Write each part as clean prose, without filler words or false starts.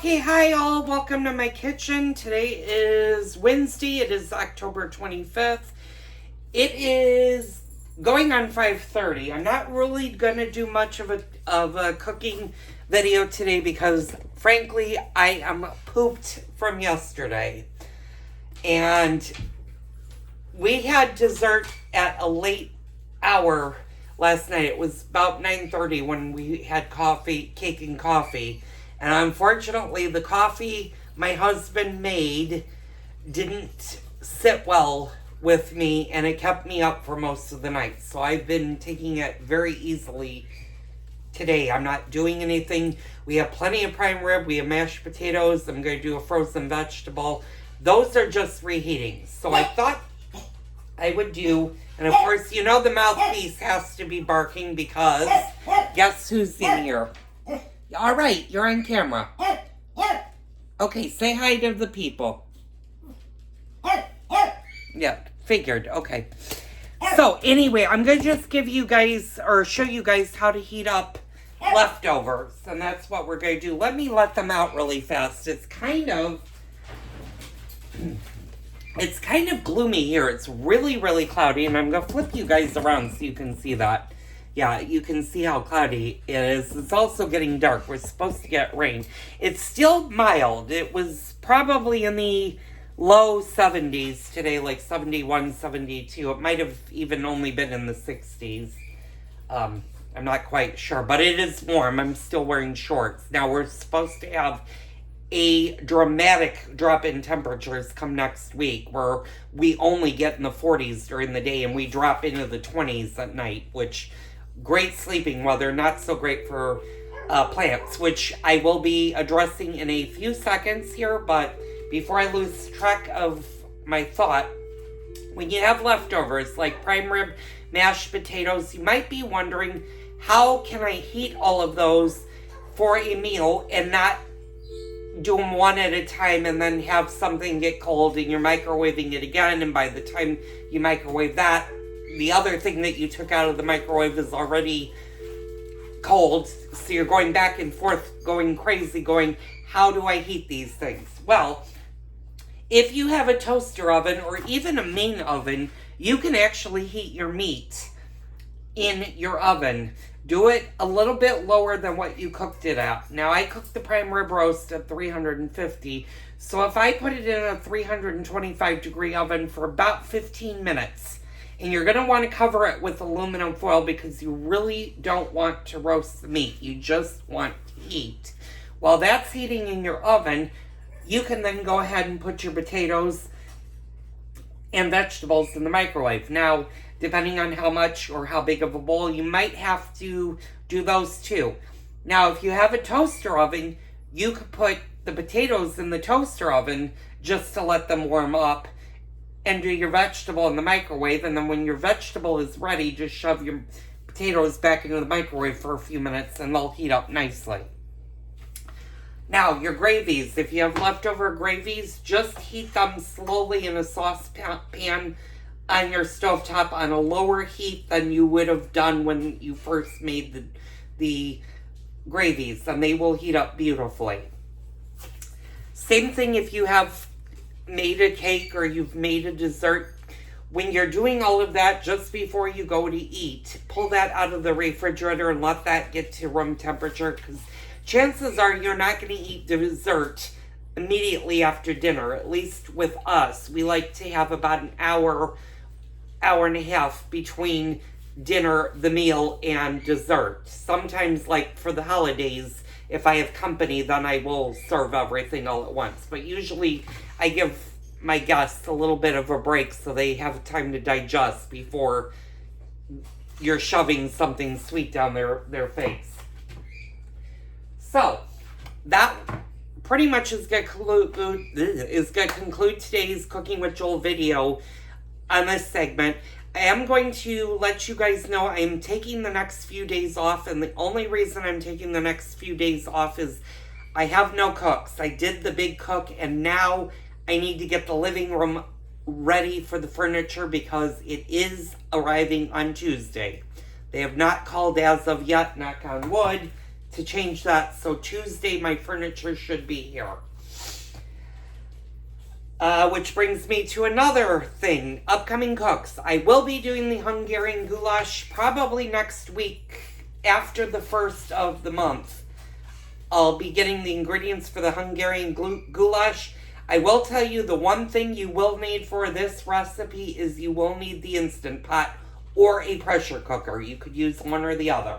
Okay, hi all. Welcome to my kitchen. Today is Wednesday. It is October 25th. It is going on 5:30. I'm not really going to do much of a cooking video today because frankly, I am pooped from yesterday. And we had dessert at a late hour last night. It was about 9:30 when we had cake and coffee. And unfortunately, the coffee my husband made didn't sit well with me, and it kept me up for most of the night. So I've been taking it very easily today. I'm not doing anything. We have plenty of prime rib. We have mashed potatoes. I'm going to do a frozen vegetable. Those are just reheating. So I thought I would do, and of course, you know the mouthpiece has to be barking because guess who's in here? All right, you're on camera. Okay, say hi to the people. Yeah, figured. Okay. So anyway, I'm going to just give you guys, or show you guys how to heat up leftovers. And that's what we're going to do. Let me let them out really fast. It's kind of gloomy here. It's really, really cloudy. And I'm going to flip you guys around so you can see that. Yeah, you can see how cloudy it is. It's also getting dark. We're supposed to get rain. It's still mild. It was probably in the low 70s today, like 71, 72. It might have even only been in the 60s. I'm not quite sure, but it is warm. I'm still wearing shorts. Now, we're supposed to have a dramatic drop in temperatures come next week where we only get in the 40s during the day and we drop into the 20s at night, which great sleeping weather, not so great for plants, which I will be addressing in a few seconds here. But before I lose track of my thought, when you have leftovers like prime rib, mashed potatoes, you might be wondering, how can I heat all of those for a meal and not do them one at a time and then have something get cold and you're microwaving it again, and by the time you microwave that, the other thing that you took out of the microwave is already cold, so you're going back and forth, going crazy, going, how do I heat these things? Well, if you have a toaster oven or even a main oven, you can actually heat your meat in your oven. Do it a little bit lower than what you cooked it at. Now, I cooked the prime rib roast at 350, so if I put it in a 325 degree oven for about 15 minutes, and you're going to want to cover it with aluminum foil because you really don't want to roast the meat. You just want heat. While that's heating in your oven, you can then go ahead and put your potatoes and vegetables in the microwave. Now, depending on how much or how big of a bowl, you might have to do those too. Now, if you have a toaster oven, you could put the potatoes in the toaster oven just to let them warm up, and do your vegetable in the microwave, and then when your vegetable is ready, just shove your potatoes back into the microwave for a few minutes and they'll heat up nicely. Now, your gravies, if you have leftover gravies, just heat them slowly in a saucepan on your stovetop on a lower heat than you would have done when you first made the gravies, and they will heat up beautifully. Same thing if you have made a cake or you've made a dessert. When you're doing all of that, just before you go to eat, pull that out of the refrigerator and let that get to room temperature, because chances are you're not going to eat dessert immediately after dinner. At least with us, we like to have about an hour and a half between dinner, the meal, and dessert. Sometimes, like for the holidays, if I have company, then I will serve everything all at once. But usually I give my guests a little bit of a break so they have time to digest before you're shoving something sweet down their face. So, that pretty much is going to conclude today's Cooking with Joel video on this segment. I am going to let you guys know I am taking the next few days off, and the only reason I'm taking the next few days off is I have no cooks. I did the big cook, and now I need to get the living room ready for the furniture because it is arriving on Tuesday. They have not called as of yet, knock on wood, to change that. So Tuesday, my furniture should be here. Which brings me to another thing. Upcoming cooks. I will be doing the Hungarian goulash probably next week after the 1st of the month. I'll be getting the ingredients for the Hungarian goulash. I will tell you the one thing you will need for this recipe is you will need the Instant Pot or a pressure cooker. You could use one or the other.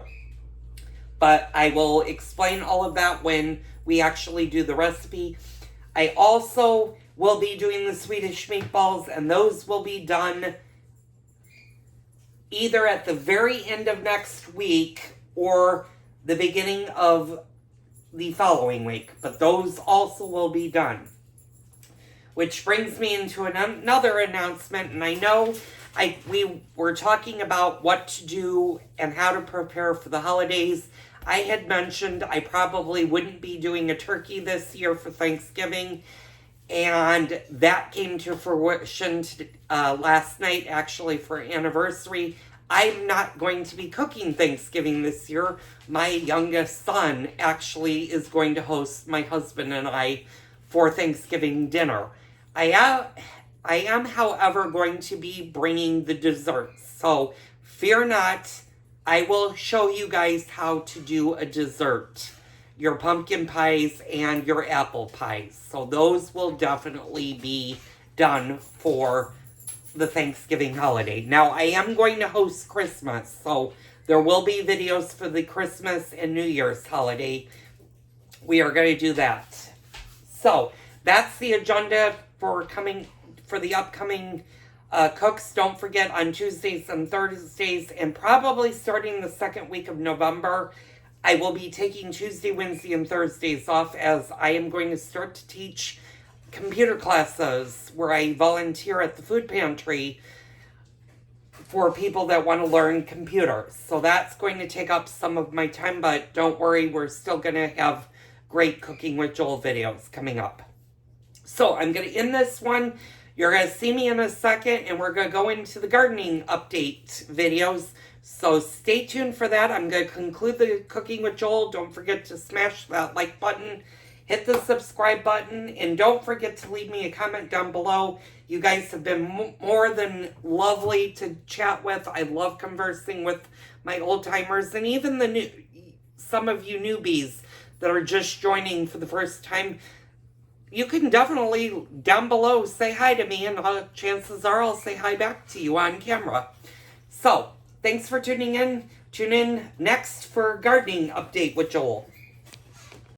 But I will explain all of that when we actually do the recipe. I also will be doing the Swedish meatballs, and those will be done either at the very end of next week or the beginning of the following week. But those also will be done. Which brings me into another announcement, and I know we were talking about what to do and how to prepare for the holidays. I had mentioned I probably wouldn't be doing a turkey this year for Thanksgiving, and that came to fruition last night, actually, for anniversary. I'm not going to be cooking Thanksgiving this year. My youngest son actually is going to host my husband and I for Thanksgiving dinner. I am, however, going to be bringing the desserts. So fear not, I will show you guys how to do a dessert. Your pumpkin pies and your apple pies. So those will definitely be done for the Thanksgiving holiday. Now, I am going to host Christmas, so there will be videos for the Christmas and New Year's holiday. We are going to do that. So, that's the agenda for the upcoming cooks. Don't forget, on Tuesdays and Thursdays, and probably starting the second week of November, I will be taking Tuesday, Wednesday, and Thursdays off, as I am going to start to teach computer classes where I volunteer at the food pantry for people that want to learn computers. So that's going to take up some of my time, but don't worry, we're still going to have great Cooking with Joel videos coming up. So I'm going to end this one. You're going to see me in a second, and we're going to go into the gardening update videos. So stay tuned for that. I'm going to conclude the Cooking with Joel. Don't forget to smash that like button, hit the subscribe button, and don't forget to leave me a comment down below. You guys have been more than lovely to chat with. I love conversing with my old timers, and even some of you newbies that are just joining for the first time. You can definitely down below say hi to me, and chances are I'll say hi back to you on camera. So thanks for tuning in. Tune in next for gardening update with Joel.